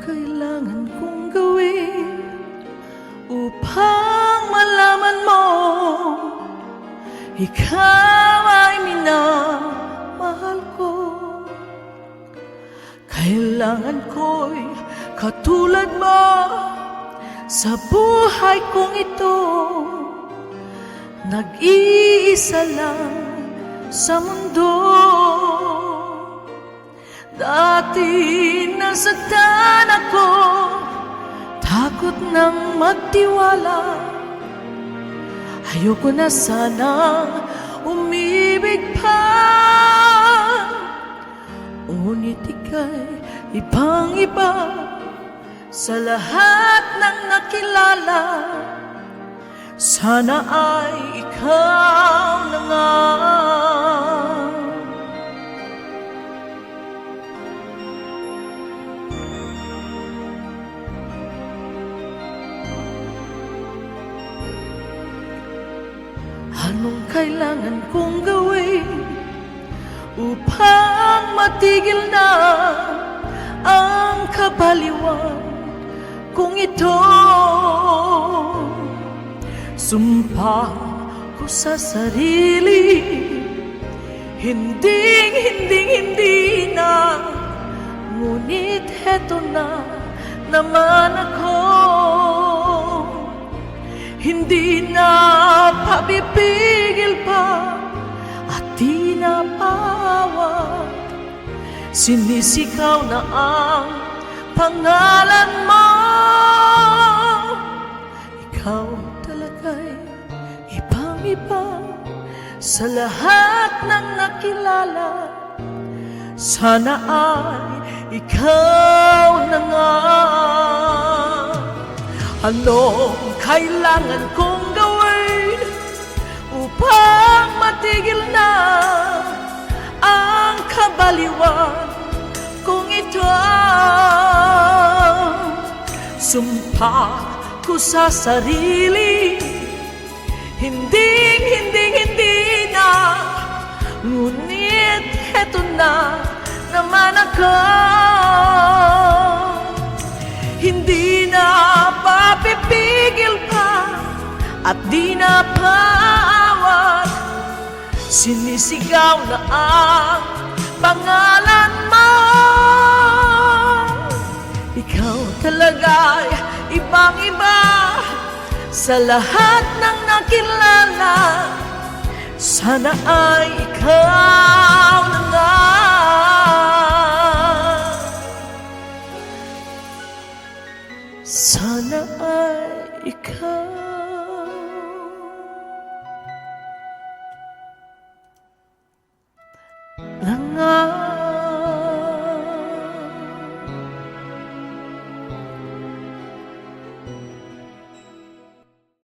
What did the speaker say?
kailangan kong gawin upang malaman mo ikaw ay minamahal ko? Kailangan ko'y katulad mo sa buhay kong ito, nag-iisa lang sa mundo. Dati nasaktan ako, takot nang magtiwala. Ayoko na sanang umibig pa, ngunit ika'y ibang-iba sa lahat ng nakilala. Sana ay ikaw na nga. Anong kailangan kong gawin upang matigil na ang kabaliwan kung ito? Sumpa ko sa sarili, hindi na. Ngunit heto na naman ako, hindi na pabibigil pa at di na paawat. Sinisigaw na ang pangalan mo. Ikaw talaga'y ibang-iba sa lahat ng nakilala. Sana ay ikaw na nga. Anong kailangan kong gawin upang matigil na ang kabaliwan kung ito? Sumpa ko sa sarili, hindi na. Ngunit heto na naman ako, hindi na papipigil pa at di na paawat. Sinisigaw na ang pangalan mo. Ikaw talaga'y ibang-iba sa lahat ng nakilala. Sana ay ikaw na nga.